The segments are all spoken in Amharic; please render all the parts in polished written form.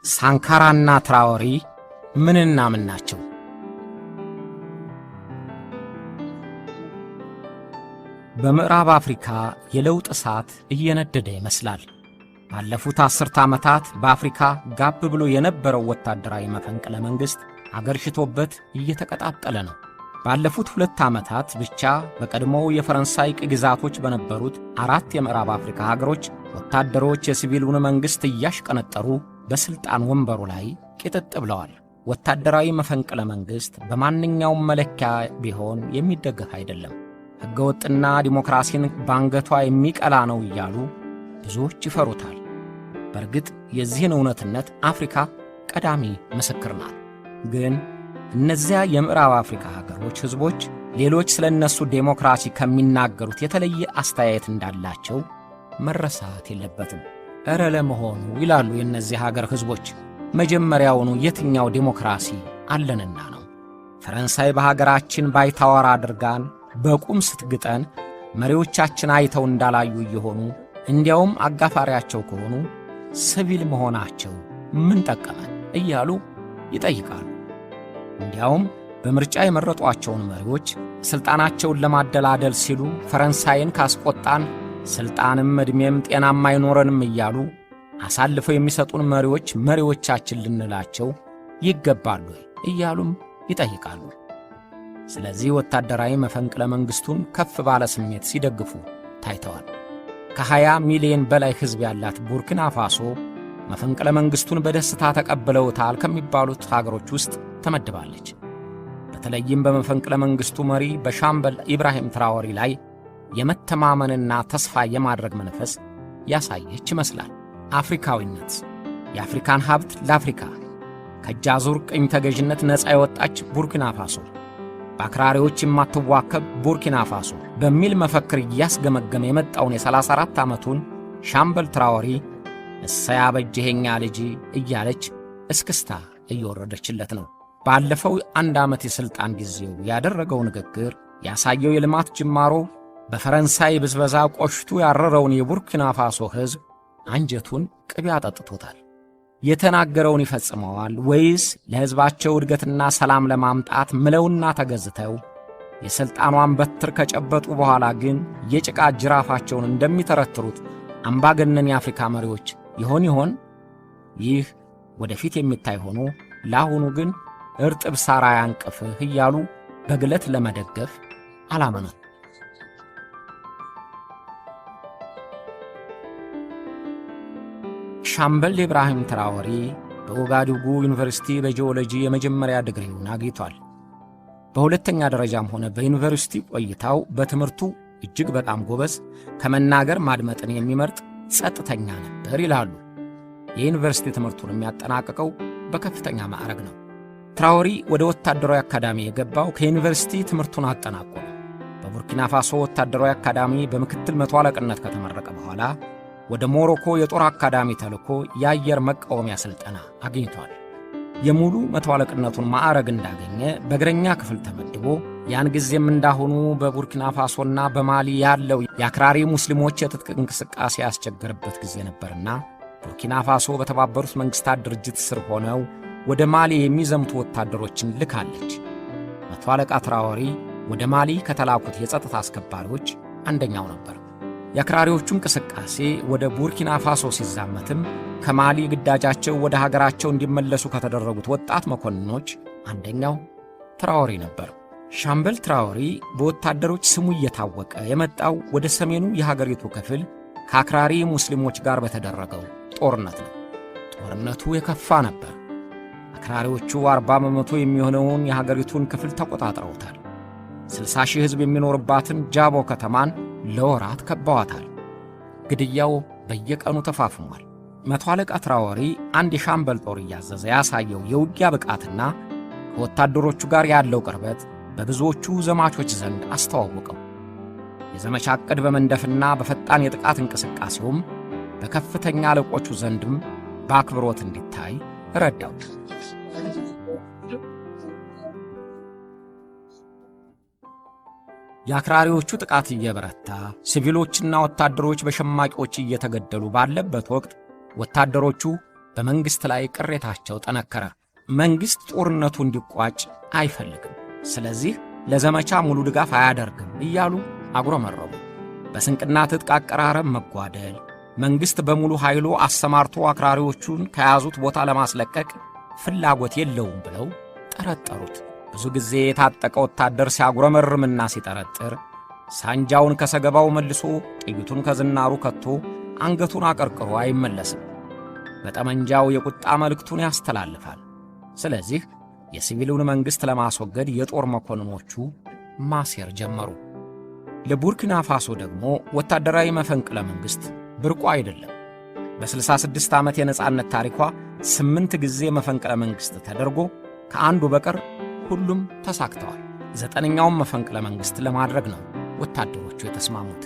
ሳንካራና ትራኦሬ ምንና ምን ናቸው? በምዕራብ አፍሪካ የለውጥ እሳት እየነደደ ይመስላል። ባለፉት 10 ዓመታት በአፍሪካ ጋብ ብሎ የነበረው ወታደራዊ መፈንቅለ መንግሥት አገርሽቶበት እየተቀጣጠለ ነው። ባለፉት 2 ዓመታት ብቻ በቀድሞው የፈረንሳይ ቅኝ ግዛቶች በነበሩት 4 የምዕራብ አፍሪካ ሀገሮች ወታደሮች የሲቪሉን መንግሥት እያሽቀነጠሩ በሥልጣን ወንበሩ ላይ ቂጥጥ ብለዋል። ወታደራዊ መፈንቅለ መንግሥት በማንኛውም መለኪያ ቢሆን የሚደገፍ አይደለም፣ ሕገወጥና ዲሞክራሲን ባንገቷ የሚቀላ ነው እያሉ ብዙዎች ይፈሩታል። በእርግጥ የዚህን እውነትነት አፍሪካ ቀዳሚ ምስክር ናት። ግን እነዚያ የምዕራብ አፍሪካ ሀገሮች ሕዝቦች ሌሎች ስለ እነሱ ዴሞክራሲ ከሚናገሩት የተለየ አስተያየት እንዳላቸው መረሳት የለበትም። እረ ለመሆኑ ይላሉ የእነዚህ ሀገር ሕዝቦች፣ መጀመሪያውኑ የትኛው ዴሞክራሲ አለንና ነው? ፈረንሳይ በሀገራችን ባይታወር አድርጋን በቁም ስትግጠን መሪዎቻችን አይተው እንዳላዩ እየሆኑ እንዲያውም አጋፋሪያቸው ከሆኑ ሲቪል መሆናቸው ምን ጠቀመን እያሉ ይጠይቃሉ። እንዲያውም በምርጫ የመረጧቸውን መሪዎች ሥልጣናቸውን ለማደላደል ሲሉ ፈረንሳይን ካስቆጣን ሥልጣንም ዕድሜም ጤናም አይኖረንም እያሉ አሳልፈው የሚሰጡን መሪዎች መሪዎቻችን ልንላቸው ይገባሉ እያሉም ይጠይቃሉ። ስለዚህ ወታደራዊ መፈንቅለ መንግሥቱን ከፍ ባለ ስሜት ሲደግፉ ታይተዋል። ከ20 ሚሊዮን በላይ ሕዝብ ያላት ቡርኪና ፋሶ መፈንቅለ መንግሥቱን በደስታ ተቀብለውታል ከሚባሉት ሀገሮች ውስጥ ተመድባለች። በተለይም በመፈንቅለ መንግሥቱ መሪ በሻምበል ኢብራሂም ትራኦሬ ላይ የመተማመንና ተስፋ የማድረግ መንፈስ ያሳየች ይመስላል። አፍሪካዊነት፣ የአፍሪካን ሀብት ለአፍሪካ፣ ከእጃዙር ቅኝ ተገዥነት ነፃ የወጣች ቡርኪና ፋሶ፣ በአክራሪዎች የማትዋከብ ቡርኪና ፋሶ በሚል መፈክር እያስገመገመ የመጣውን የ34 ዓመቱን ሻምበል ትራኦሬ እሰይ አበጀኸኛ ልጅ እያለች እስክስታ እየወረደችለት ነው። ባለፈው 1 ዓመት የሥልጣን ጊዜው ያደረገው ንግግር ያሳየው የልማት ጅማሮ በፈረንሳይ ብዝበዛ ቆሽቱ ያረረውን የቡርኪና ፋሶ ሕዝብ አንጀቱን ቅቤ አጠጥቶታል። የተናገረውን ይፈጽመዋል ወይስ ለሕዝባቸው እድገትና ሰላም ለማምጣት ምለውና ተገዝተው የሥልጣኗን በትር ከጨበጡ በኋላ ግን የጭቃ ጅራፋቸውን እንደሚተረትሩት አምባገነን የአፍሪካ መሪዎች ይሆን? ይህ ወደፊት የሚታይ ሆኖ ለአሁኑ ግን እርጥብ ሳር አያንቅፍህ እያሉ በግለት ለመደገፍ አላመኑም። ሻምበል ኢብራሂም ትራኦሬ በኦጋዱጉ ዩኒቨርሲቲ በጂኦሎጂ የመጀመሪያ ዲግሪውን አግኝቷል። በሁለተኛ ደረጃም ሆነ በዩኒቨርሲቲ ቆይታው በትምህርቱ እጅግ በጣም ጎበዝ፣ ከመናገር ማድመጥን የሚመርጥ ጸጥተኛ ነበር ይላሉ። የዩኒቨርሲቲ ትምህርቱን የሚያጠናቅቀው በከፍተኛ ማዕረግ ነው። ትራኦሬ ወደ ወታደራዊ አካዳሚ የገባው ከዩኒቨርሲቲ ትምህርቱን አጠናቆ ነው። በቡርኪና ፋሶ ወታደራዊ አካዳሚ በምክትል መቶ አለቅነት ከተመረቀ በኋላ ወደ ሞሮኮ የጦር አካዳሚ ተልኮ የአየር መቃወሚያ ሥልጠና አግኝቷል። የሙሉ መቶ አለቅነቱን ማዕረግ እንዳገኘ በእግረኛ ክፍል ተመድቦ ያን ጊዜም እንዳሁኑ በቡርኪና ፋሶና በማሊ ያለው የአክራሪ ሙስሊሞች የትጥቅ እንቅስቃሴ ያስቸገረበት ጊዜ ነበርና ቡርኪና ፋሶ በተባበሩት መንግሥታት ድርጅት ስር ሆነው ወደ ማሊ የሚዘምቱ ወታደሮችን ልካለች። መቶ አለቃ ትራኦሬ ወደ ማሊ ከተላኩት የጸጥታ አስከባሪዎች አንደኛው ነበር። የአክራሪዎቹ እንቅስቃሴ ወደ ቡርኪና ፋሶ ሲዛመትም ከማሊ ግዳጃቸው ወደ ሀገራቸው እንዲመለሱ ከተደረጉት ወጣት መኮንኖች አንደኛው ትራኦሬ ነበር። ሻምበል ትራኦሬ በወታደሮች ስሙ እየታወቀ የመጣው ወደ ሰሜኑ የሀገሪቱ ክፍል ከአክራሪ ሙስሊሞች ጋር በተደረገው ጦርነት ነው። ጦርነቱ የከፋ ነበር። አክራሪዎቹ 40 በመቶ የሚሆነውን የሀገሪቱን ክፍል ተቆጣጥረውታል። 60 ሺህ ሕዝብ የሚኖርባትን ጃቦ ከተማን ለወራት ከበዋታል። ግድያው በየቀኑ ተፋፍሟል። መቶ አለቃ ትራኦሬ አንድ የሻምበል ጦር እያዘዘ ያሳየው የውጊያ ብቃትና ከወታደሮቹ ጋር ያለው ቅርበት በብዙዎቹ ዘማቾች ዘንድ አስተዋወቀው። የዘመቻ ዕቅድ በመንደፍና በፈጣን የጥቃት እንቅስቃሴውም በከፍተኛ አለቆቹ ዘንድም በአክብሮት እንዲታይ ረዳው። የአክራሪዎቹ ጥቃት እየበረታ ሲቪሎችና ወታደሮች በሸማቂዎች እየተገደሉ ባለበት ወቅት ወታደሮቹ በመንግሥት ላይ ቅሬታቸው ጠነከረ። መንግሥት ጦርነቱ እንዲቋጭ አይፈልግም፣ ስለዚህ ለዘመቻ ሙሉ ድጋፍ አያደርግም እያሉ አጉረመረሙ። በስንቅና ትጥቅ አቀራረብ መጓደል፣ መንግሥት በሙሉ ኃይሉ አሰማርቶ አክራሪዎቹን ከያዙት ቦታ ለማስለቀቅ ፍላጎት የለውም ብለው ጠረጠሩት። ብዙ ጊዜ የታጠቀ ወታደር ሲያጉረመርምና ሲጠረጥር ሳንጃውን ከሰገባው መልሶ ጥይቱን ከዝናሩ ከቶ አንገቱን አቀርቅሮ አይመለስም። በጠመንጃው የቁጣ መልእክቱን ያስተላልፋል። ስለዚህ የሲቪሉን መንግሥት ለማስወገድ የጦር መኮንኖቹ ማሴር ጀመሩ። ለቡርኪና ፋሶ ደግሞ ወታደራዊ መፈንቅለ መንግሥት ብርቁ አይደለም። በ66 ዓመት የነጻነት ታሪኳ 8 ጊዜ መፈንቅለ መንግሥት ተደርጎ ከአንዱ በቀር ሁሉም ተሳክተዋል። 9ኛውን መፈንቅለ መንግሥት ለማድረግ ነው ወታደሮቹ የተስማሙት።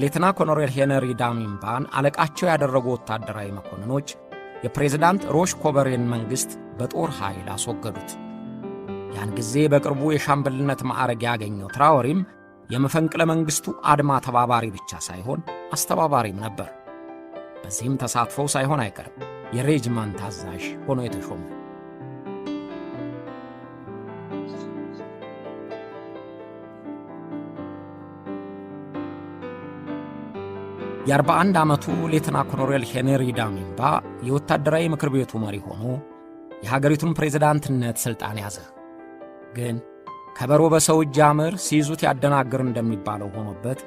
ሌተና ኮሎኔል ሄነሪ ዳሚምባን አለቃቸው ያደረጉ ወታደራዊ መኮንኖች የፕሬዝዳንት ሮሽ ኮበሬን መንግሥት በጦር ኃይል አስወገዱት። ያን ጊዜ በቅርቡ የሻምበልነት ማዕረግ ያገኘው ትራወሬም የመፈንቅለ መንግሥቱ አድማ ተባባሪ ብቻ ሳይሆን አስተባባሪም ነበር። በዚህም ተሳትፎው ሳይሆን አይቀርም የሬጅመንት አዛዥ ሆኖ የተሾመ። የ41 ዓመቱ ሌተና ኮሎኔል ሄነሪ ዳሚምባ የወታደራዊ ምክር ቤቱ መሪ ሆኖ የሀገሪቱን ፕሬዝዳንትነት ሥልጣን ያዘ። ግን ከበሮ በሰው እጅ አምር ሲይዙት ያደናግር እንደሚባለው ሆኖበት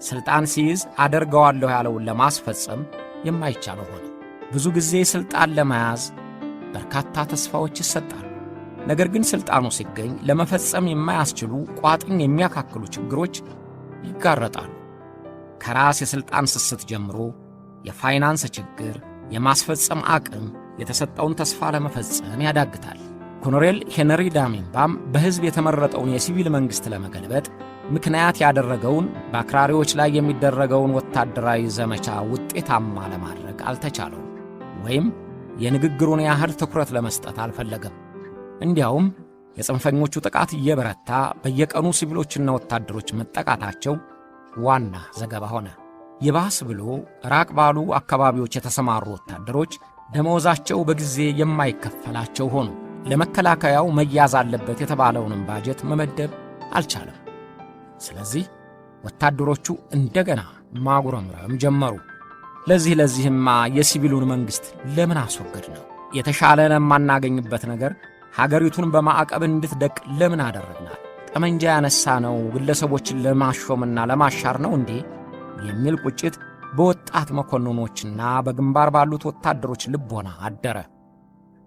ሥልጣን ሲይዝ አደርገዋለሁ ያለውን ለማስፈጸም የማይቻለው ሆነ። ብዙ ጊዜ ሥልጣን ለመያዝ በርካታ ተስፋዎች ይሰጣሉ። ነገር ግን ሥልጣኑ ሲገኝ ለመፈጸም የማያስችሉ ቋጥኝ የሚያካክሉ ችግሮች ይጋረጣሉ። ከራስ የሥልጣን ስስት ጀምሮ የፋይናንስ ችግር፣ የማስፈጸም አቅም የተሰጠውን ተስፋ ለመፈጸም ያዳግታል። ኮሎኔል ሄነሪ ዳሚምባም በሕዝብ የተመረጠውን የሲቪል መንግሥት ለመገልበጥ ምክንያት ያደረገውን በአክራሪዎች ላይ የሚደረገውን ወታደራዊ ዘመቻ ውጤታማ ለማድረግ አልተቻለውም፣ ወይም የንግግሩን ያህል ትኩረት ለመስጠት አልፈለገም። እንዲያውም የጽንፈኞቹ ጥቃት እየበረታ በየቀኑ ሲቪሎችና ወታደሮች መጠቃታቸው ዋና ዘገባ ሆነ። ይባስ ብሎ ራቅ ባሉ አካባቢዎች የተሰማሩ ወታደሮች ደመወዛቸው በጊዜ የማይከፈላቸው ሆኑ። ለመከላከያው መያዝ አለበት የተባለውንም ባጀት መመደብ አልቻለም። ስለዚህ ወታደሮቹ እንደገና ማጉረምረም ጀመሩ። ለዚህማ የሲቪሉን መንግሥት ለምን አስወገድ ነው? የተሻለ ለማናገኝበት ነገር ሀገሪቱን በማዕቀብ እንድትደቅ ለምን አደረግናል? ጠመንጃ ያነሳ ነው ግለሰቦችን ለማሾምና ለማሻር ነው እንዴ? የሚል ቁጭት በወጣት መኮንኖችና በግንባር ባሉት ወታደሮች ልቦና አደረ።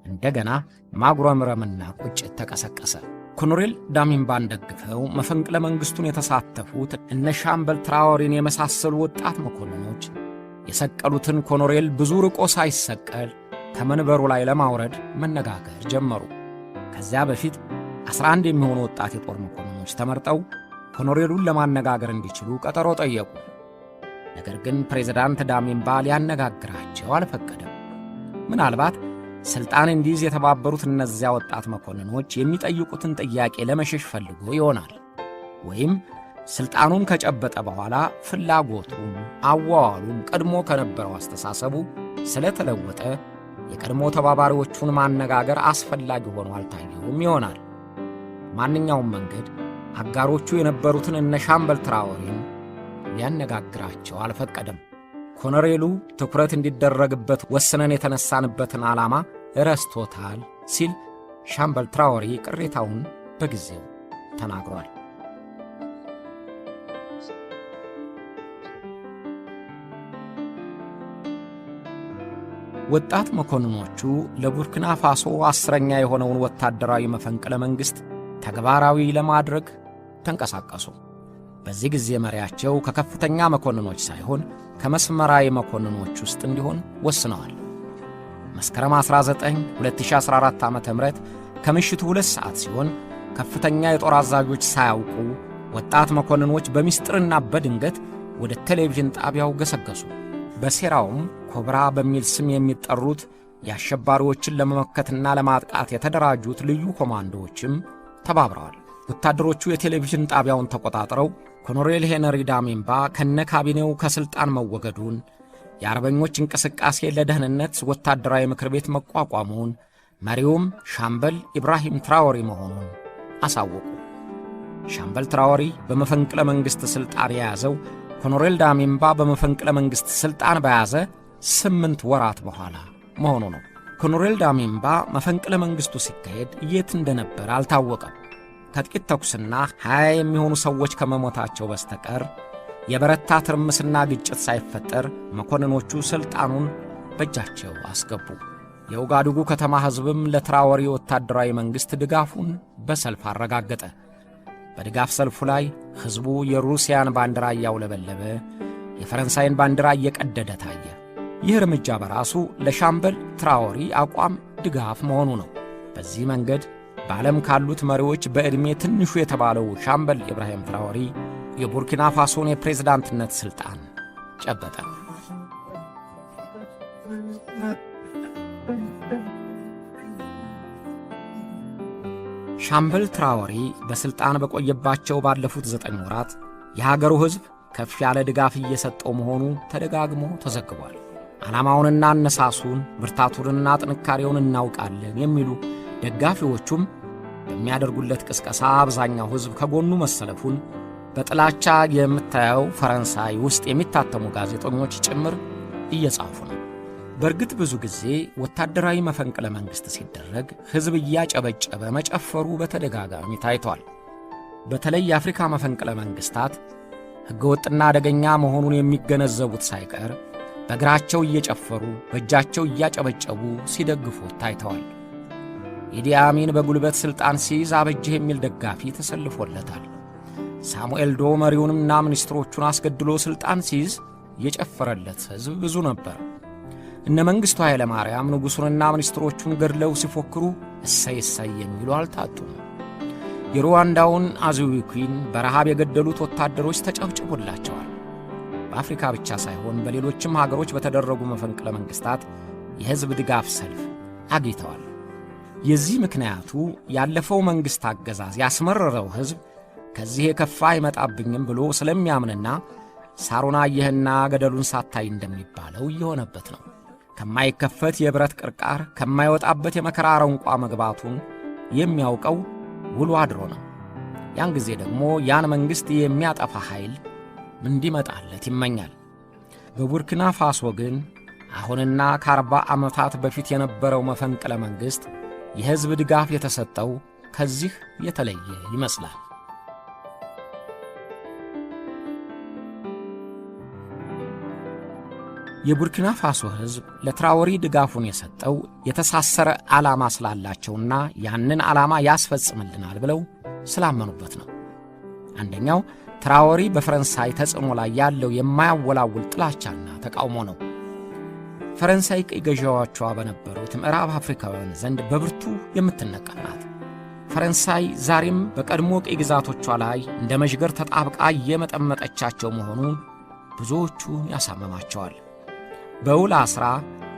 እንደገና ማጉረምረምና ቁጭት ተቀሰቀሰ። ኮሎኔል ዳሚምባን ደግፈው መፈንቅለ መንግሥቱን የተሳተፉት እነ ሻምበል ትራወሬን የመሳሰሉ ወጣት መኮንኖች የሰቀሉትን ኮሎኔል ብዙ ርቆ ሳይሰቀል ከመንበሩ ላይ ለማውረድ መነጋገር ጀመሩ። ከዚያ በፊት 11 የሚሆኑ ወጣት የጦር መኮንኖች ተመርጠው ኮሎኔሉን ለማነጋገር እንዲችሉ ቀጠሮ ጠየቁ። ነገር ግን ፕሬዝዳንት ዳሚምባ ሊያነጋግራቸው አልፈቀደም። ምናልባት ሥልጣን እንዲይዝ የተባበሩት እነዚያ ወጣት መኮንኖች የሚጠይቁትን ጥያቄ ለመሸሽ ፈልጎ ይሆናል። ወይም ሥልጣኑን ከጨበጠ በኋላ ፍላጎቱም አዋዋሉም ቀድሞ ከነበረው አስተሳሰቡ ስለተለወጠ የቀድሞ ተባባሪዎቹን ማነጋገር አስፈላጊ ሆኖ አልታየውም ይሆናል። ማንኛውም መንገድ አጋሮቹ የነበሩትን እነ ሻምበል ትራወሬን ሊያነጋግራቸው አልፈቀደም። ኮሎኔሉ ትኩረት እንዲደረግበት ወስነን የተነሳንበትን ዓላማ ረስቶታል ሲል ሻምበል ትራወሬ ቅሬታውን በጊዜው ተናግሯል። ወጣት መኮንኖቹ ለቡርኪና ፋሶ 10ኛ የሆነውን ወታደራዊ መፈንቅለ መንግሥት ተግባራዊ ለማድረግ ተንቀሳቀሱ። በዚህ ጊዜ መሪያቸው ከከፍተኛ መኮንኖች ሳይሆን ከመስመራዊ መኮንኖች ውስጥ እንዲሆን ወስነዋል። መስከረም 19 2014 ዓ.ም ከምሽቱ 2 ሰዓት ሲሆን ከፍተኛ የጦር አዛዦች ሳያውቁ ወጣት መኮንኖች በሚስጥርና በድንገት ወደ ቴሌቪዥን ጣቢያው ገሰገሱ። በሴራውም ኮብራ በሚል ስም የሚጠሩት የአሸባሪዎችን ለመመከትና ለማጥቃት የተደራጁት ልዩ ኮማንዶዎችም ተባብረዋል። ወታደሮቹ የቴሌቪዥን ጣቢያውን ተቆጣጥረው ኮሎኔል ሄነሪ ዳሚምባ ከነ ካቢኔው ከሥልጣን መወገዱን፣ የአርበኞች እንቅስቃሴ ለደህንነት ወታደራዊ ምክር ቤት መቋቋሙን መሪውም ሻምበል ኢብራሂም ትራኦሬ መሆኑን አሳወቁ። ሻምበል ትራኦሬ በመፈንቅለ መንግሥት ሥልጣን የያዘው ኮሎኔል ዳሚምባ በመፈንቅለ መንግሥት ሥልጣን በያዘ 8 ወራት በኋላ መሆኑ ነው። ኮሎኔል ዳሚምባ መፈንቅለ መንግሥቱ ሲካሄድ የት እንደነበር አልታወቀም። ከጥቂት ተኩስና 20 የሚሆኑ ሰዎች ከመሞታቸው በስተቀር የበረታ ትርምስና ግጭት ሳይፈጠር መኮንኖቹ ሥልጣኑን በእጃቸው አስገቡ። የኡጋዱጉ ከተማ ሕዝብም ለትራኦሬ ወታደራዊ መንግሥት ድጋፉን በሰልፍ አረጋገጠ። በድጋፍ ሰልፉ ላይ ሕዝቡ የሩሲያን ባንዲራ እያውለበለበ የፈረንሳይን ባንዲራ እየቀደደ ታየ። ይህ እርምጃ በራሱ ለሻምበል ትራኦሬ አቋም ድጋፍ መሆኑ ነው። በዚህ መንገድ በዓለም ካሉት መሪዎች በዕድሜ ትንሹ የተባለው ሻምበል ኢብራሂም ትራኦሬ የቡርኪና ፋሶን የፕሬዝዳንትነት ሥልጣን ጨበጠ። ሻምበል ትራኦሬ በሥልጣን በቆየባቸው ባለፉት 9 ወራት የሀገሩ ሕዝብ ከፍ ያለ ድጋፍ እየሰጠው መሆኑ ተደጋግሞ ተዘግቧል። ዓላማውንና አነሳሱን ብርታቱንና ጥንካሬውን እናውቃለን የሚሉ ደጋፊዎቹም በሚያደርጉለት ቅስቀሳ አብዛኛው ሕዝብ ከጎኑ መሰለፉን በጥላቻ የምታየው ፈረንሳይ ውስጥ የሚታተሙ ጋዜጠኞች ጭምር እየጻፉ ነው። በእርግጥ ብዙ ጊዜ ወታደራዊ መፈንቅለ መንግሥት ሲደረግ ሕዝብ እያጨበጨበ መጨፈሩ በተደጋጋሚ ታይቷል። በተለይ የአፍሪካ መፈንቅለ መንግሥታት ሕገወጥና አደገኛ መሆኑን የሚገነዘቡት ሳይቀር በእግራቸው እየጨፈሩ በእጃቸው እያጨበጨቡ ሲደግፉት ታይተዋል። ኢዲ አሚን በጉልበት ሥልጣን ሲይዝ አበጀህ የሚል ደጋፊ ተሰልፎለታል። ሳሙኤል ዶ መሪውንና ሚኒስትሮቹን አስገድሎ ሥልጣን ሲይዝ የጨፈረለት ሕዝብ ብዙ ነበር። እነ መንግሥቱ ኃይለ ማርያም ንጉሡንና ሚኒስትሮቹን ገድለው ሲፎክሩ እሰይ እሰይ የሚሉ አልታጡም። የሩዋንዳውን አዙዊኩን በረሃብ የገደሉት ወታደሮች ተጨብጭቦላቸዋል። በአፍሪካ ብቻ ሳይሆን በሌሎችም ሀገሮች በተደረጉ መፈንቅለ መንግሥታት የሕዝብ ድጋፍ ሰልፍ አግኝተዋል። የዚህ ምክንያቱ ያለፈው መንግሥት አገዛዝ ያስመረረው ሕዝብ ከዚህ የከፋ አይመጣብኝም ብሎ ስለሚያምንና ሳሩን አየህና ገደሉን ሳታይ እንደሚባለው እየሆነበት ነው። ከማይከፈት የብረት ቅርቃር ከማይወጣበት የመከራ አረንቋ መግባቱን የሚያውቀው ውሎ አድሮ ነው። ያን ጊዜ ደግሞ ያን መንግሥት የሚያጠፋ ኃይል እንዲመጣለት ይመኛል። በቡርኪና ፋሶ ግን አሁንና ከ40 ዓመታት በፊት የነበረው መፈንቅለ መንግሥት የሕዝብ ድጋፍ የተሰጠው ከዚህ የተለየ ይመስላል። የቡርኪና ፋሶ ሕዝብ ለትራኦሬ ድጋፉን የሰጠው የተሳሰረ ዓላማ ስላላቸውና ያንን ዓላማ ያስፈጽምልናል ብለው ስላመኑበት ነው። አንደኛው ትራኦሬ በፈረንሳይ ተጽዕኖ ላይ ያለው የማያወላውል ጥላቻና ተቃውሞ ነው። ፈረንሳይ ቅኝ ገዢዎቿ በነበሩት ምዕራብ አፍሪካውያን ዘንድ በብርቱ የምትነቀፍ ናት። ፈረንሳይ ዛሬም በቀድሞ ቅኝ ግዛቶቿ ላይ እንደ መዥገር ተጣብቃ የመጠመጠቻቸው መሆኑን ብዙዎቹ ያሳምማቸዋል። በውል አስራ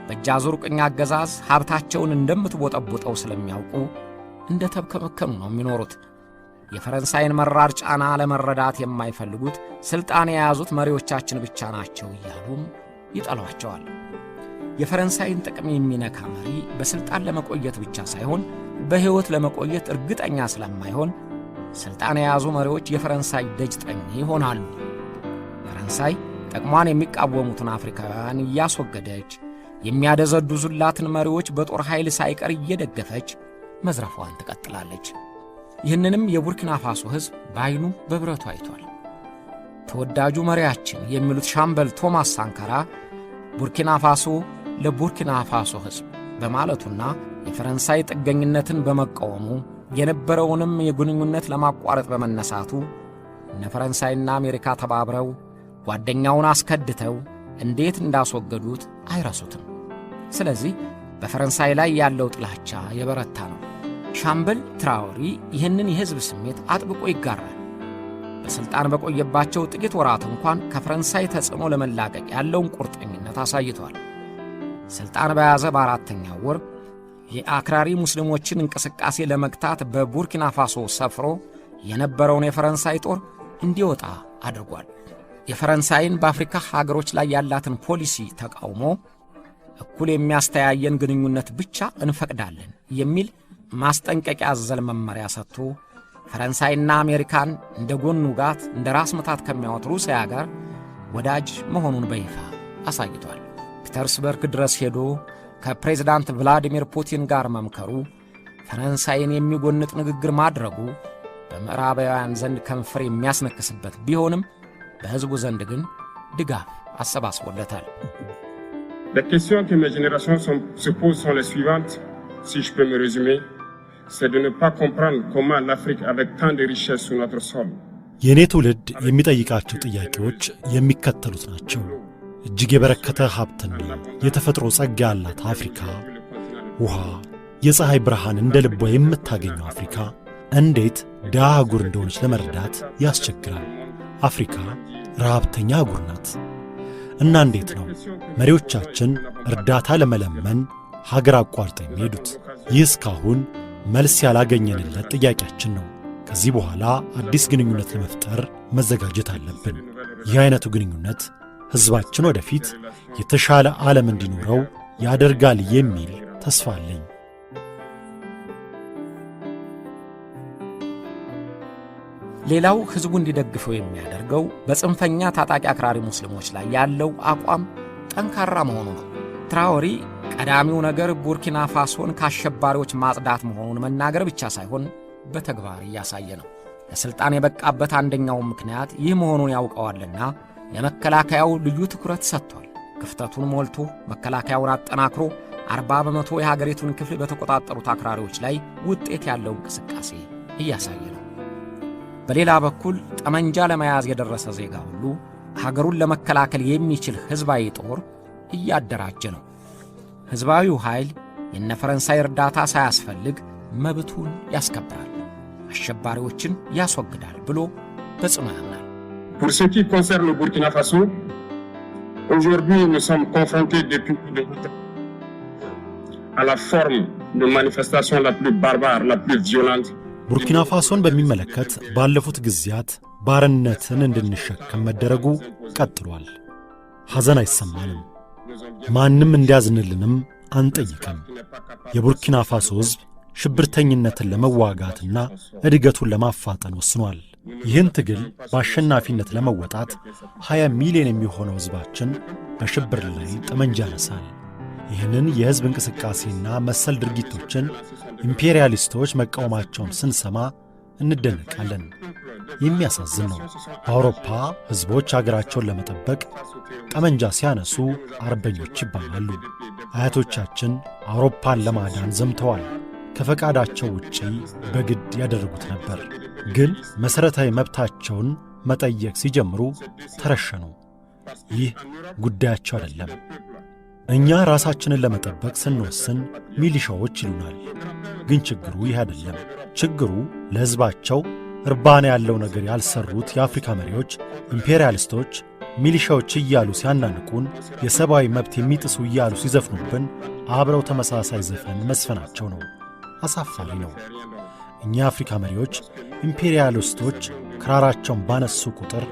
በእጃዙር ቅኝ አገዛዝ ሀብታቸውን እንደምትቦጠቡጠው ስለሚያውቁ እንደ ተብከመከሙ ነው የሚኖሩት። የፈረንሳይን መራር ጫና ለመረዳት የማይፈልጉት ሥልጣን የያዙት መሪዎቻችን ብቻ ናቸው እያሉም ይጠሏቸዋል። የፈረንሳይን ጥቅም የሚነካ መሪ በሥልጣን ለመቆየት ብቻ ሳይሆን በሕይወት ለመቆየት እርግጠኛ ስለማይሆን ሥልጣን የያዙ መሪዎች የፈረንሳይ ደጅ ጠኝ ይሆናሉ። ፈረንሳይ ጥቅሟን የሚቃወሙትን አፍሪካውያን እያስወገደች የሚያደዘድዙላትን መሪዎች በጦር ኃይል ሳይቀር እየደገፈች መዝረፏን ትቀጥላለች። ይህንንም የቡርኪና ፋሶ ሕዝብ በዓይኑ በብረቱ አይቷል። ተወዳጁ መሪያችን የሚሉት ሻምበል ቶማስ ሳንካራ ቡርኪና ፋሶ ለቡርኪና ፋሶ ሕዝብ በማለቱና የፈረንሳይ ጥገኝነትን በመቃወሙ የነበረውንም የግንኙነት ለማቋረጥ በመነሳቱ እነ ፈረንሳይና አሜሪካ ተባብረው ጓደኛውን አስከድተው እንዴት እንዳስወገዱት አይረሱትም። ስለዚህ በፈረንሳይ ላይ ያለው ጥላቻ የበረታ ነው። ሻምበል ትራኦሬ ይህንን የሕዝብ ስሜት አጥብቆ ይጋራል። በሥልጣን በቆየባቸው ጥቂት ወራት እንኳን ከፈረንሳይ ተጽዕኖ ለመላቀቅ ያለውን ቁርጠኝነት አሳይቷል። ሥልጣን በያዘ በአራተኛው ወር የአክራሪ ሙስሊሞችን እንቅስቃሴ ለመግታት በቡርኪና ፋሶ ሰፍሮ የነበረውን የፈረንሳይ ጦር እንዲወጣ አድርጓል። የፈረንሳይን በአፍሪካ ሀገሮች ላይ ያላትን ፖሊሲ ተቃውሞ እኩል የሚያስተያየን ግንኙነት ብቻ እንፈቅዳለን የሚል ማስጠንቀቂያ አዘል መመሪያ ሰጥቶ ፈረንሳይና አሜሪካን እንደ ጎን ውጋት እንደ ራስ ምታት ከሚያወጥ ሩሲያ ጋር ወዳጅ መሆኑን በይፋ አሳይቷል። ፒተርስበርግ ድረስ ሄዶ ከፕሬዝዳንት ቭላዲሚር ፑቲን ጋር መምከሩ፣ ፈረንሳይን የሚጎንጥ ንግግር ማድረጉ በምዕራባውያን ዘንድ ከንፈር የሚያስነክስበት ቢሆንም በሕዝቡ ዘንድ ግን ድጋፍ አሰባስቦለታል። Les questions que mes générations se posent sont les suivantes, si je peux me résumer. C'est de ne pas comprendre comment l'Afrique avec tant de richesses sur notre sol. የኔ ትውልድ የሚጠይቃቸው ጥያቄዎች የሚከተሉት ናቸው። እጅግ የበረከተ ሀብትና የተፈጥሮ ጸጋ ያላት አፍሪካ፣ ውሃ፣ የፀሐይ ብርሃን እንደ ልቧ የምታገኘው አፍሪካ እንዴት ድሃ አህጉር እንደሆነች ለመረዳት ያስቸግራል። አፍሪካ ረሃብተኛ አህጉር ናት እና እንዴት ነው መሪዎቻችን እርዳታ ለመለመን ሀገር አቋርጠው የሚሄዱት? ይህ እስካሁን መልስ ያላገኘንለት ጥያቄያችን ነው። ከዚህ በኋላ አዲስ ግንኙነት ለመፍጠር መዘጋጀት አለብን። ይህ አይነቱ ግንኙነት ሕዝባችን ወደፊት የተሻለ ዓለም እንዲኖረው ያደርጋል የሚል ተስፋ አለኝ። ሌላው ሕዝቡ እንዲደግፈው የሚያደርገው በጽንፈኛ ታጣቂ አክራሪ ሙስሊሞች ላይ ያለው አቋም ጠንካራ መሆኑ ነው። ትራኦሬ ቀዳሚው ነገር ቡርኪና ፋሶን ከአሸባሪዎች ማጽዳት መሆኑን መናገር ብቻ ሳይሆን በተግባር እያሳየ ነው። ለሥልጣን የበቃበት አንደኛው ምክንያት ይህ መሆኑን ያውቀዋልና ለመከላከያው ልዩ ትኩረት ሰጥቷል። ክፍተቱን ሞልቶ መከላከያውን አጠናክሮ 40 በመቶ የሀገሪቱን ክፍል በተቆጣጠሩት አክራሪዎች ላይ ውጤት ያለው እንቅስቃሴ እያሳየ ነው። በሌላ በኩል ጠመንጃ ለመያዝ የደረሰ ዜጋ ሁሉ ሀገሩን ለመከላከል የሚችል ሕዝባዊ ጦር እያደራጀ ነው። ሕዝባዊው ኃይል የነ ፈረንሳይ እርዳታ ሳያስፈልግ መብቱን ያስከብራል፣ አሸባሪዎችን ያስወግዳል ብሎ በጽኑ ያምናል። Pour ce qui concerne le Burkina Faso, aujourd'hui nous sommes confrontés depuis à la forme de manifestation la plus barbare, la plus violente. ቡርኪና ፋሶን በሚመለከት ባለፉት ጊዜያት ባርነትን እንድንሸከም መደረጉ ቀጥሏል። ሐዘን አይሰማንም፣ ማንም እንዲያዝንልንም አንጠይቅም። የቡርኪና ፋሶ ሕዝብ ሽብርተኝነትን ለመዋጋትና እድገቱን ለማፋጠን ወስኗል። ይህን ትግል በአሸናፊነት ለመወጣት 20 ሚሊዮን የሚሆነው ሕዝባችን በሽብር ላይ ጠመንጃ ያነሳል። ይህንን የሕዝብ እንቅስቃሴና መሰል ድርጊቶችን ኢምፔሪያሊስቶች መቃወማቸውን ስንሰማ እንደነቃለን። የሚያሳዝን ነው። በአውሮፓ ሕዝቦች አገራቸውን ለመጠበቅ ጠመንጃ ሲያነሱ አርበኞች ይባላሉ። አያቶቻችን አውሮፓን ለማዳን ዘምተዋል። ከፈቃዳቸው ውጪ በግድ ያደረጉት ነበር። ግን መሠረታዊ መብታቸውን መጠየቅ ሲጀምሩ ተረሸኑ። ይህ ጉዳያቸው አይደለም። እኛ ራሳችንን ለመጠበቅ ስንወስን ሚሊሻዎች ይሉናል። ግን ችግሩ ይህ አይደለም። ችግሩ ለሕዝባቸው እርባና ያለው ነገር ያልሰሩት የአፍሪካ መሪዎች ኢምፔሪያሊስቶች ሚሊሻዎች እያሉ ሲያናንቁን፣ የሰብአዊ መብት የሚጥሱ እያሉ ሲዘፍኑብን አብረው ተመሳሳይ ዘፈን መስፈናቸው ነው። አሳፋሪ ነው። እኛ የአፍሪካ መሪዎች ኢምፔሪያሊስቶች ክራራቸውን ባነሱ ቁጥር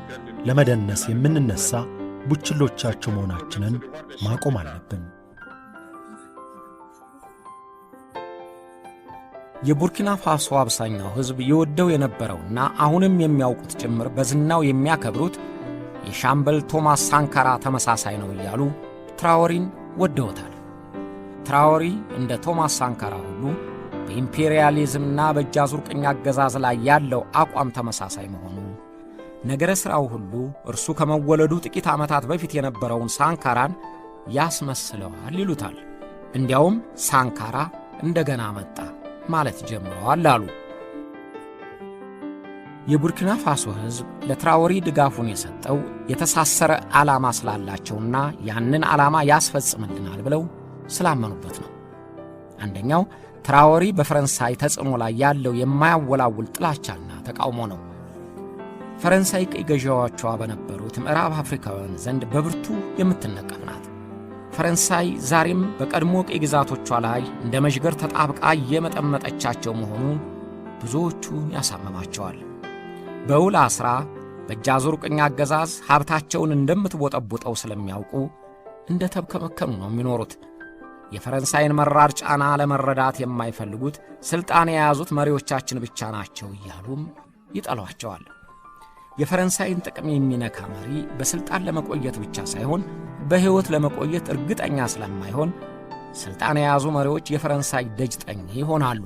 ለመደነስ የምንነሳ ቡችሎቻቸው መሆናችንን ማቆም አለብን። የቡርኪና ፋሶ አብዛኛው ሕዝብ የወደው የነበረውና አሁንም የሚያውቁት ጭምር በዝናው የሚያከብሩት የሻምበል ቶማስ ሳንካራ ተመሳሳይ ነው እያሉ ትራኦሬን ወደውታል። ትራኦሬ እንደ ቶማስ ሳንካራ ሁሉ በኢምፔሪያሊዝምና በእጃዙር ቅኝ አገዛዝ ላይ ያለው አቋም ተመሳሳይ መሆኑ ነገረ ሥራው ሁሉ እርሱ ከመወለዱ ጥቂት ዓመታት በፊት የነበረውን ሳንካራን ያስመስለዋል ይሉታል። እንዲያውም ሳንካራ እንደገና መጣ ማለት ጀምረዋል አሉ። የቡርኪና ፋሶ ሕዝብ ለትራኦሬ ድጋፉን የሰጠው የተሳሰረ ዓላማ ስላላቸውና ያንን ዓላማ ያስፈጽምልናል ብለው ስላመኑበት ነው። አንደኛው ትራኦሬ በፈረንሳይ ተጽዕኖ ላይ ያለው የማያወላውል ጥላቻና ተቃውሞ ነው። ፈረንሳይ ቅኝ ገዢዎቿ በነበሩት ምዕራብ አፍሪካውያን ዘንድ በብርቱ የምትነቀፍ ናት። ፈረንሳይ ዛሬም በቀድሞ ቅኝ ግዛቶቿ ላይ እንደ መዥገር ተጣብቃ የመጠመጠቻቸው መሆኑ ብዙዎቹን ያሳምማቸዋል። በውል አስራ በእጃዙር ቅኝ አገዛዝ ሀብታቸውን እንደምትቦጠቡጠው ስለሚያውቁ እንደ ተብከመከኑ ነው የሚኖሩት። የፈረንሳይን መራር ጫና ለመረዳት የማይፈልጉት ሥልጣን የያዙት መሪዎቻችን ብቻ ናቸው እያሉም ይጠሏቸዋል። የፈረንሳይን ጥቅም የሚነካ መሪ በሥልጣን ለመቆየት ብቻ ሳይሆን በሕይወት ለመቆየት እርግጠኛ ስለማይሆን ሥልጣን የያዙ መሪዎች የፈረንሳይ ደጅ ጠኝ ይሆናሉ።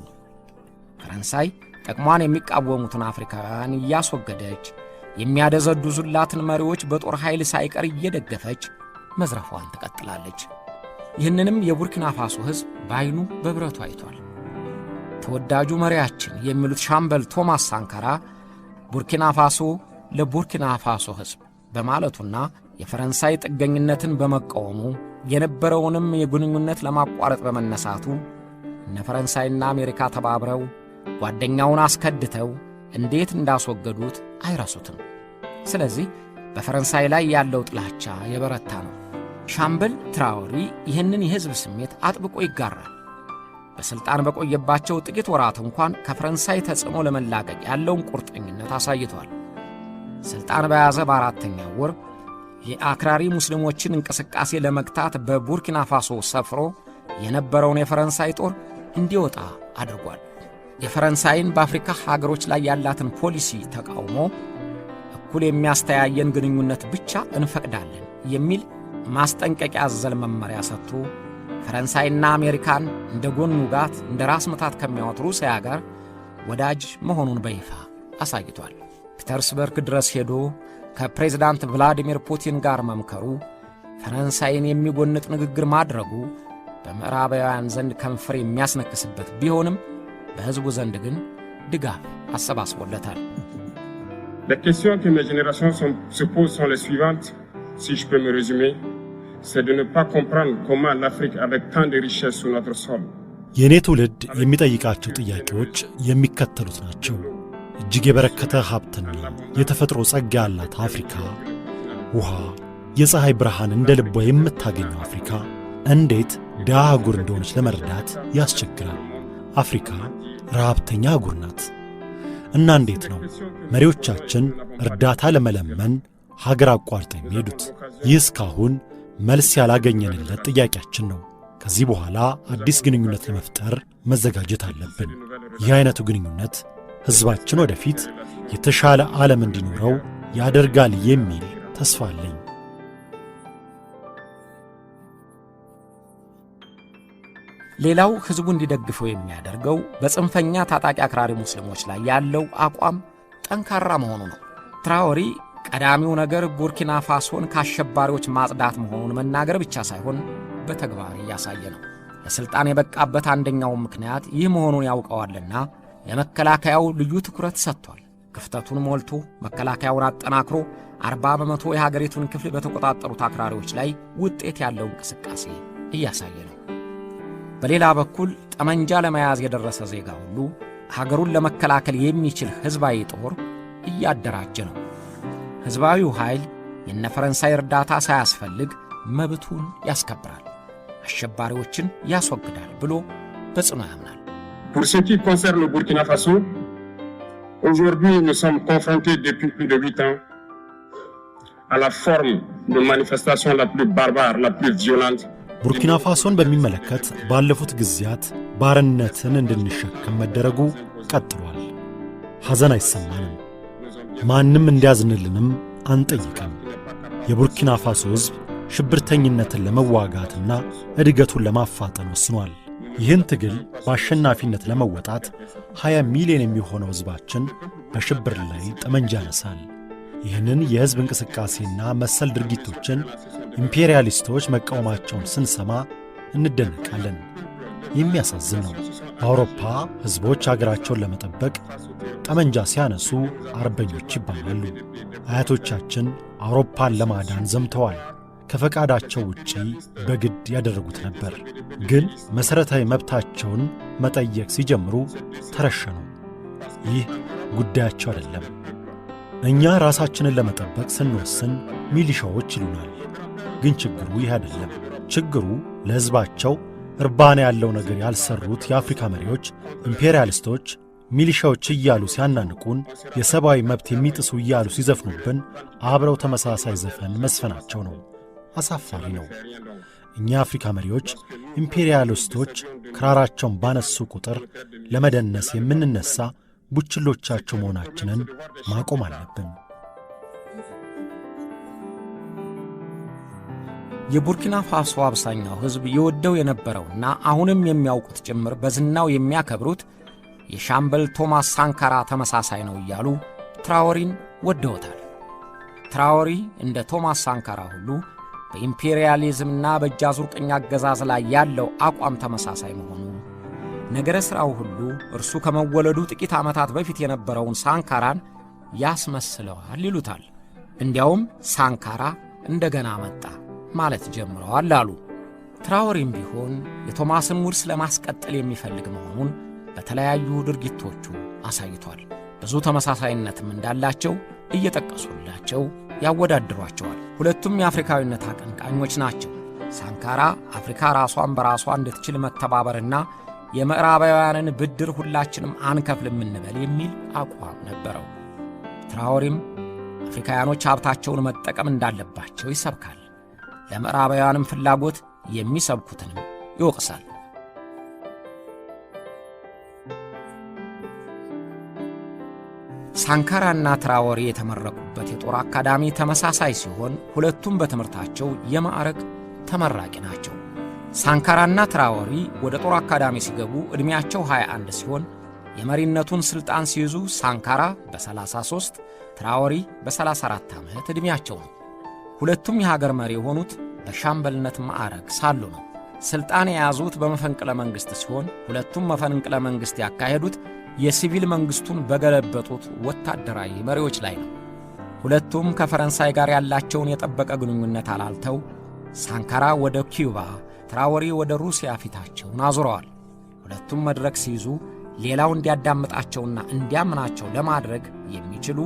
ፈረንሳይ ጥቅሟን የሚቃወሙትን አፍሪካውያን እያስወገደች የሚያደዘድዙላትን መሪዎች በጦር ኃይል ሳይቀር እየደገፈች መዝረፏን ትቀጥላለች። ይህንንም የቡርኪና ፋሶ ሕዝብ በዓይኑ በብረቱ አይቷል። ተወዳጁ መሪያችን የሚሉት ሻምበል ቶማስ ሳንካራ ቡርኪና ፋሶ ለቡርኪና ፋሶ ሕዝብ በማለቱና የፈረንሳይ ጥገኝነትን በመቃወሙ የነበረውንም የግንኙነት ለማቋረጥ በመነሳቱ እነ ፈረንሳይና አሜሪካ ተባብረው ጓደኛውን አስከድተው እንዴት እንዳስወገዱት አይረሱትም። ስለዚህ በፈረንሳይ ላይ ያለው ጥላቻ የበረታ ነው። ሻምበል ትራኦሬ ይህንን የሕዝብ ስሜት አጥብቆ ይጋራል። በሥልጣን በቆየባቸው ጥቂት ወራት እንኳን ከፈረንሳይ ተጽዕኖ ለመላቀቅ ያለውን ቁርጠኝነት አሳይቷል። ሥልጣን በያዘ በአራተኛው ወር የአክራሪ ሙስሊሞችን እንቅስቃሴ ለመግታት በቡርኪና ፋሶ ሰፍሮ የነበረውን የፈረንሳይ ጦር እንዲወጣ አድርጓል። የፈረንሳይን በአፍሪካ ሀገሮች ላይ ያላትን ፖሊሲ ተቃውሞ እኩል የሚያስተያየን ግንኙነት ብቻ እንፈቅዳለን የሚል ማስጠንቀቂያ አዘል መመሪያ ሰጥቶ ፈረንሳይና አሜሪካን እንደ ጎን ውጋት እንደ ራስ ምታት ከሚያወጥ ሩሲያ ጋር ወዳጅ መሆኑን በይፋ አሳይቷል። ፒተርስበርግ ድረስ ሄዶ ከፕሬዝዳንት ቭላዲሚር ፑቲን ጋር መምከሩ፣ ፈረንሳይን የሚጎንጥ ንግግር ማድረጉ በምዕራባውያን ዘንድ ከንፈር የሚያስነክስበት ቢሆንም በሕዝቡ ዘንድ ግን ድጋፍ አሰባስቦለታል። Les questions que mes générations se posent sont les suivantes, si je peux me résumer. C'est de ne pas comprendre comment l'Afrique avec tant de richesses sur notre sol. የኔ ትውልድ የሚጠይቃቸው ጥያቄዎች የሚከተሉት ናቸው። እጅግ የበረከተ ሀብትና የተፈጥሮ ጸጋ ያላት አፍሪካ፣ ውሃ፣ የፀሐይ ብርሃን እንደ ልቧ የምታገኘው አፍሪካ እንዴት ድሃ አህጉር እንደሆነች ለመረዳት ያስቸግራል። አፍሪካ ረሃብተኛ አህጉር ናት እና እንዴት ነው መሪዎቻችን እርዳታ ለመለመን ሀገር አቋርጠው የሚሄዱት? ይህ እስካሁን መልስ ያላገኘንለት ጥያቄያችን ነው። ከዚህ በኋላ አዲስ ግንኙነት ለመፍጠር መዘጋጀት አለብን። ይህ አይነቱ ግንኙነት ሕዝባችን ወደፊት የተሻለ ዓለም እንዲኖረው ያደርጋል የሚል ተስፋ አለኝ። ሌላው ሕዝቡ እንዲደግፈው የሚያደርገው በጽንፈኛ ታጣቂ አክራሪ ሙስሊሞች ላይ ያለው አቋም ጠንካራ መሆኑ ነው። ትራኦሬ ቀዳሚው ነገር ቡርኪና ፋሶን ከአሸባሪዎች ማጽዳት መሆኑን መናገር ብቻ ሳይሆን በተግባር እያሳየ ነው። ለሥልጣን የበቃበት አንደኛው ምክንያት ይህ መሆኑን ያውቀዋልና ለመከላከያው ልዩ ትኩረት ሰጥቷል። ክፍተቱን ሞልቶ መከላከያውን አጠናክሮ 40 በመቶ የሀገሪቱን ክፍል በተቆጣጠሩት አክራሪዎች ላይ ውጤት ያለው እንቅስቃሴ እያሳየ ነው። በሌላ በኩል ጠመንጃ ለመያዝ የደረሰ ዜጋ ሁሉ ሀገሩን ለመከላከል የሚችል ሕዝባዊ ጦር እያደራጀ ነው። ሕዝባዊው ኃይል የነ ፈረንሳይ እርዳታ ሳያስፈልግ መብቱን ያስከብራል፣ አሸባሪዎችን ያስወግዳል ብሎ በጽኑ ያምናል። Pour ce qui concerne le Burkina Faso, aujourd'hui nous sommes confrontés depuis plus de 8 ans à la forme de manifestation la plus barbare, la plus violente. ቡርኪና ፋሶን በሚመለከት ባለፉት ጊዜያት ባርነትን እንድንሸከም መደረጉ ቀጥሏል። ሐዘን አይሰማንም፣ ማንም እንዲያዝንልንም አንጠይቅም። የቡርኪና ፋሶ ሕዝብ ሽብርተኝነትን ለመዋጋትና እድገቱን ለማፋጠን ወስኗል። ይህን ትግል በአሸናፊነት ለመወጣት 20 ሚሊዮን የሚሆነው ሕዝባችን በሽብር ላይ ጠመንጃ ያነሳል። ይህንን የሕዝብ እንቅስቃሴና መሰል ድርጊቶችን ኢምፔሪያሊስቶች መቃወማቸውን ስንሰማ እንደነቃለን። የሚያሳዝን ነው። በአውሮፓ ሕዝቦች አገራቸውን ለመጠበቅ ጠመንጃ ሲያነሱ አርበኞች ይባላሉ። አያቶቻችን አውሮፓን ለማዳን ዘምተዋል። ከፈቃዳቸው ውጪ በግድ ያደረጉት ነበር። ግን መሠረታዊ መብታቸውን መጠየቅ ሲጀምሩ ተረሸኑ። ይህ ጉዳያቸው አይደለም። እኛ ራሳችንን ለመጠበቅ ስንወስን ሚሊሻዎች ይሉናል። ግን ችግሩ ይህ አይደለም። ችግሩ ለሕዝባቸው እርባና ያለው ነገር ያልሰሩት የአፍሪካ መሪዎች ኢምፔሪያሊስቶች ሚሊሻዎች እያሉ ሲያናንቁን፣ የሰብአዊ መብት የሚጥሱ እያሉ ሲዘፍኑብን አብረው ተመሳሳይ ዘፈን መስፈናቸው ነው። አሳፋሪ ነው። እኛ አፍሪካ መሪዎች ኢምፔሪያሊስቶች ክራራቸውን ባነሱ ቁጥር ለመደነስ የምንነሳ ቡችሎቻቸው መሆናችንን ማቆም አለብን። የቡርኪና ፋሶ አብዛኛው ሕዝብ የወደው የነበረውና አሁንም የሚያውቁት ጭምር በዝናው የሚያከብሩት የሻምበል ቶማስ ሳንካራ ተመሳሳይ ነው እያሉ ትራኦሬን ወደውታል። ትራኦሬ እንደ ቶማስ ሳንካራ ሁሉ በኢምፔሪያሊዝምና በእጃዙር ቅኝ አገዛዝ ላይ ያለው አቋም ተመሳሳይ መሆኑ ነገረ ሥራው ሁሉ እርሱ ከመወለዱ ጥቂት ዓመታት በፊት የነበረውን ሳንካራን ያስመስለዋል ይሉታል። እንዲያውም ሳንካራ እንደገና መጣ ማለት ጀምረዋል አሉ። ትራኦሬም ቢሆን የቶማስን ውርስ ለማስቀጠል የሚፈልግ መሆኑን በተለያዩ ድርጊቶቹ አሳይቷል። ብዙ ተመሳሳይነትም እንዳላቸው እየጠቀሱላቸው ያወዳድሯቸዋል። ሁለቱም የአፍሪካዊነት አቀንቃኞች ናቸው። ሳንካራ አፍሪካ ራሷን በራሷ እንድትችል መተባበርና የምዕራባውያንን ብድር ሁላችንም አንከፍልም እንበል የሚል አቋም ነበረው። ትራኦሬም አፍሪካውያኖች ሀብታቸውን መጠቀም እንዳለባቸው ይሰብካል። ለምዕራባውያንም ፍላጎት የሚሰብኩትንም ይወቅሳል። ሳንካራና ትራኦሬ የተመረቁበት የጦር አካዳሚ ተመሳሳይ ሲሆን ሁለቱም በትምህርታቸው የማዕረግ ተመራቂ ናቸው። ሳንካራና ትራኦሬ ወደ ጦር አካዳሚ ሲገቡ ዕድሜያቸው 21 ሲሆን የመሪነቱን ሥልጣን ሲይዙ ሳንካራ በ33 ትራኦሬ በ34 ዓመት ዕድሜያቸው ነው። ሁለቱም የሀገር መሪ የሆኑት በሻምበልነት ማዕረግ ሳሉ ነው። ሥልጣን የያዙት በመፈንቅለ መንግሥት ሲሆን ሁለቱም መፈንቅለ መንግሥት ያካሄዱት የሲቪል መንግሥቱን በገለበጡት ወታደራዊ መሪዎች ላይ ነው። ሁለቱም ከፈረንሳይ ጋር ያላቸውን የጠበቀ ግንኙነት አላልተው ሳንካራ ወደ ኩባ፣ ትራኦሬ ወደ ሩሲያ ፊታቸውን አዙረዋል። ሁለቱም መድረክ ሲይዙ ሌላው እንዲያዳምጣቸውና እንዲያምናቸው ለማድረግ የሚችሉ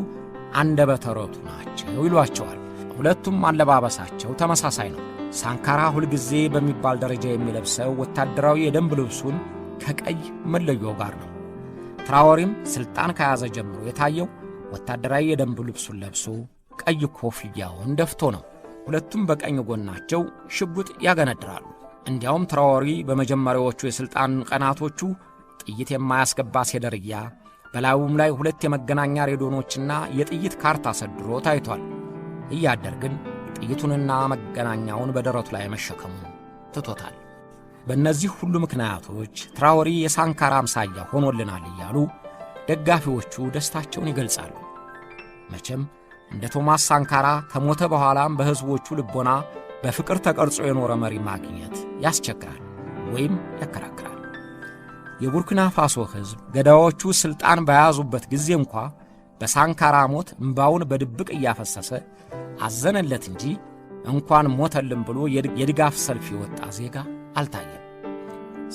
አንደበተ ርቱዕ ናቸው ይሏቸዋል። ሁለቱም አለባበሳቸው ተመሳሳይ ነው። ሳንካራ ሁልጊዜ በሚባል ደረጃ የሚለብሰው ወታደራዊ የደንብ ልብሱን ከቀይ መለዮ ጋር ነው። ትራኦሬም ሥልጣን ከያዘ ጀምሮ የታየው ወታደራዊ የደንብ ልብሱን ለብሶ ቀይ ኮፍያውን ደፍቶ ነው። ሁለቱም በቀኝ ጎናቸው ሽጉጥ ያገነድራሉ። እንዲያውም ትራኦሬ በመጀመሪያዎቹ የሥልጣን ቀናቶቹ ጥይት የማያስገባ ሴደርያ በላዩም ላይ 2 የመገናኛ ሬዲዮኖችና የጥይት ካርታ ሰድሮ ታይቷል። እያደር ግን ጥይቱንና መገናኛውን በደረቱ ላይ መሸከሙን ትቶታል። በእነዚህ ሁሉ ምክንያቶች ትራኦሬ የሳንካራ አምሳያ ሆኖልናል እያሉ ደጋፊዎቹ ደስታቸውን ይገልጻሉ። መቼም እንደ ቶማስ ሳንካራ ከሞተ በኋላም በሕዝቦቹ ልቦና በፍቅር ተቀርጾ የኖረ መሪ ማግኘት ያስቸግራል ወይም ያከራክራል። የቡርኪና ፋሶ ሕዝብ ገዳዮቹ ሥልጣን በያዙበት ጊዜ እንኳ በሳንካራ ሞት እምባውን በድብቅ እያፈሰሰ አዘነለት እንጂ እንኳን ሞተልን ብሎ የድጋፍ ሰልፍ የወጣ ዜጋ አልታየም።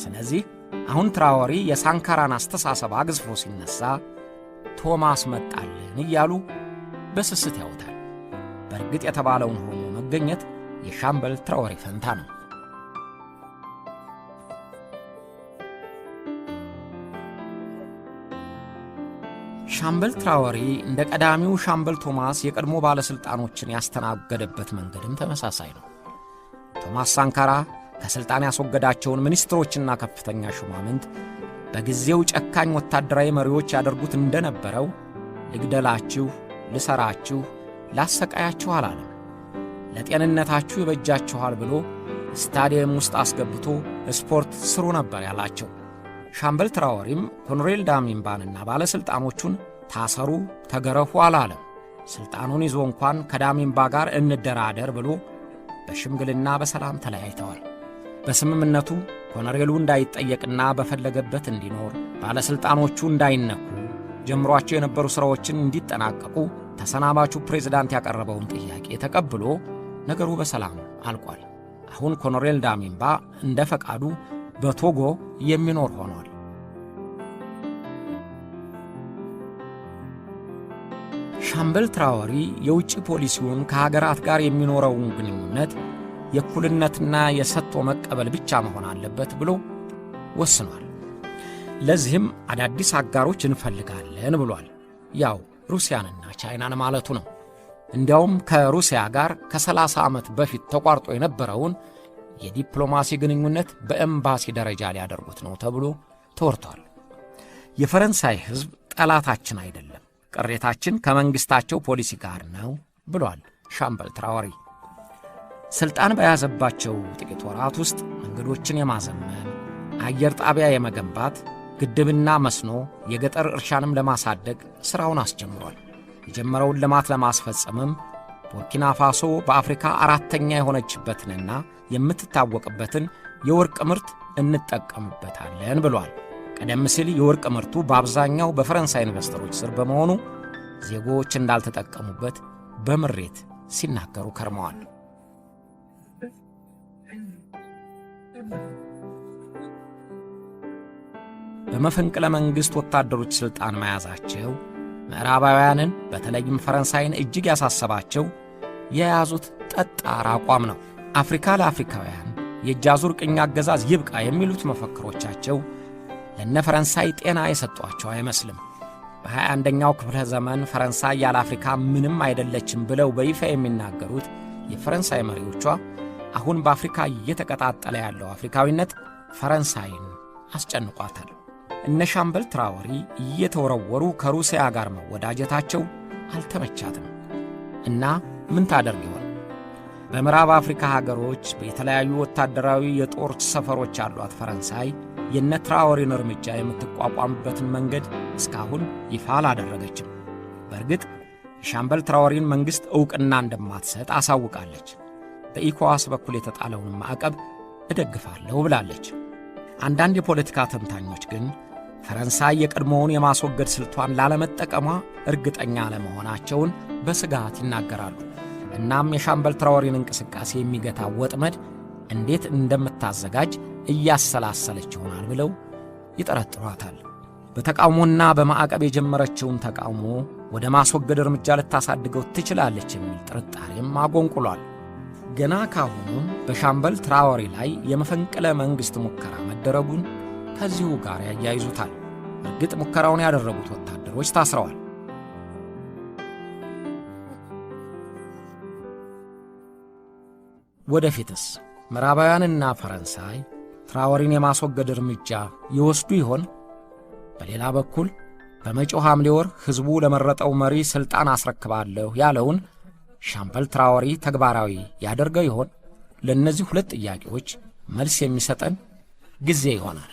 ስለዚህ አሁን ትራኦሬ የሳንካራን አስተሳሰብ አግዝፎ ሲነሳ ቶማስ መጣልን እያሉ በስስት ያውታል። በእርግጥ የተባለውን ሆኖ መገኘት የሻምበል ትራኦሬ ፈንታ ነው። ሻምበል ትራኦሬ እንደ ቀዳሚው ሻምበል ቶማስ የቀድሞ ባለሥልጣኖችን ያስተናገደበት መንገድም ተመሳሳይ ነው። ቶማስ ሳንካራ ከሥልጣን ያስወገዳቸውን ሚኒስትሮችና ከፍተኛ ሹማምንት በጊዜው ጨካኝ ወታደራዊ መሪዎች ያደርጉት እንደነበረው ልግደላችሁ፣ ልሰራችሁ፣ ላሰቃያችሁ አላለም። ለጤንነታችሁ ይበጃችኋል ብሎ ስታዲየም ውስጥ አስገብቶ ስፖርት ስሩ ነበር ያላቸው። ሻምበል ትራኦሬም ኮሎኔል ዳሚምባንና ባለሥልጣኖቹን ታሰሩ፣ ተገረፉ አላለም። ሥልጣኑን ይዞ እንኳን ከዳሚምባ ጋር እንደራደር ብሎ በሽምግልና በሰላም ተለያይተዋል። በስምምነቱ ኮሎኔሉ እንዳይጠየቅና በፈለገበት እንዲኖር፣ ባለሥልጣኖቹ እንዳይነኩ፣ ጀምሯቸው የነበሩ ሥራዎችን እንዲጠናቀቁ ተሰናባቹ ፕሬዝዳንት ያቀረበውን ጥያቄ ተቀብሎ ነገሩ በሰላም አልቋል። አሁን ኮሎኔል ዳሚምባ እንደ ፈቃዱ በቶጎ የሚኖር ሆኗል። ሻምበል ትራኦሬ የውጭ ፖሊሲውን ከሀገራት ጋር የሚኖረውን ግንኙነት የእኩልነትና የሰጥቶ መቀበል ብቻ መሆን አለበት ብሎ ወስኗል። ለዚህም አዳዲስ አጋሮች እንፈልጋለን ብሏል። ያው ሩሲያንና ቻይናን ማለቱ ነው። እንዲያውም ከሩሲያ ጋር ከ30 ዓመት በፊት ተቋርጦ የነበረውን የዲፕሎማሲ ግንኙነት በኤምባሲ ደረጃ ሊያደርጉት ነው ተብሎ ተወርቷል። የፈረንሳይ ሕዝብ ጠላታችን አይደለም፣ ቅሬታችን ከመንግሥታቸው ፖሊሲ ጋር ነው ብሏል ሻምበል ትራወሪ። ሥልጣን በያዘባቸው ጥቂት ወራት ውስጥ መንገዶችን የማዘመን፣ አየር ጣቢያ የመገንባት፣ ግድብና መስኖ፣ የገጠር እርሻንም ለማሳደግ ሥራውን አስጀምሯል። የጀመረውን ልማት ለማስፈጸምም ቡርኪና ፋሶ በአፍሪካ 4ኛ የሆነችበትንና የምትታወቅበትን የወርቅ ምርት እንጠቀምበታለን ብሏል። ቀደም ሲል የወርቅ ምርቱ በአብዛኛው በፈረንሳይ ኢንቨስተሮች ስር በመሆኑ ዜጎች እንዳልተጠቀሙበት በምሬት ሲናገሩ ከርመዋል። በመፈንቅለ መንግሥት ወታደሮች ሥልጣን መያዛቸው ምዕራባውያንን በተለይም ፈረንሳይን እጅግ ያሳሰባቸው የያዙት ጠጣር አቋም ነው። አፍሪካ ለአፍሪካውያን የእጅ አዙር ቅኝ አገዛዝ ይብቃ የሚሉት መፈክሮቻቸው ለነ ፈረንሳይ ጤና የሰጧቸው አይመስልም። በ21ኛው ክፍለ ዘመን ፈረንሳይ ያለ አፍሪካ ምንም አይደለችም ብለው በይፋ የሚናገሩት የፈረንሳይ መሪዎቿ አሁን በአፍሪካ እየተቀጣጠለ ያለው አፍሪካዊነት ፈረንሳይን አስጨንቋታል። እነ ሻምበል ትራወሪ እየተወረወሩ ከሩሲያ ጋር መወዳጀታቸው አልተመቻትም እና ምን ታደርግ ይሆን? በምዕራብ አፍሪካ ሀገሮች የተለያዩ ወታደራዊ የጦር ሰፈሮች ያሏት ፈረንሳይ የነ ትራወሪን እርምጃ የምትቋቋምበትን መንገድ እስካሁን ይፋ አላደረገችም። በእርግጥ የሻምበል ትራወሪን መንግሥት ዕውቅና እንደማትሰጥ አሳውቃለች። በኢኮዋስ በኩል የተጣለውን ማዕቀብ እደግፋለሁ ብላለች። አንዳንድ የፖለቲካ ተንታኞች ግን ፈረንሳይ የቀድሞውን የማስወገድ ስልቷን ላለመጠቀሟ እርግጠኛ አለመሆናቸውን በስጋት ይናገራሉ። እናም የሻምበል ትራወሪን እንቅስቃሴ የሚገታ ወጥመድ እንዴት እንደምታዘጋጅ እያሰላሰለች ይሆናል ብለው ይጠረጥሯታል። በተቃውሞና በማዕቀብ የጀመረችውን ተቃውሞ ወደ ማስወገድ እርምጃ ልታሳድገው ትችላለች የሚል ጥርጣሬም አጎንቁሏል። ገና ካሁኑም በሻምበል ትራወሪ ላይ የመፈንቅለ መንግሥት ሙከራ መደረጉን ከዚሁ ጋር ያያይዙታል። እርግጥ ሙከራውን ያደረጉት ወታደሮች ታስረዋል። ወደፊትስ ምዕራባውያንና ፈረንሳይ ትራወሪን የማስወገድ እርምጃ ይወስዱ ይሆን? በሌላ በኩል በመጪው ሐምሌ ወር ሕዝቡ ለመረጠው መሪ ሥልጣን አስረክባለሁ ያለውን ሻምበል ትራወሪ ተግባራዊ ያደርገው ይሆን? ለእነዚህ ሁለት ጥያቄዎች መልስ የሚሰጠን ጊዜ ይሆናል።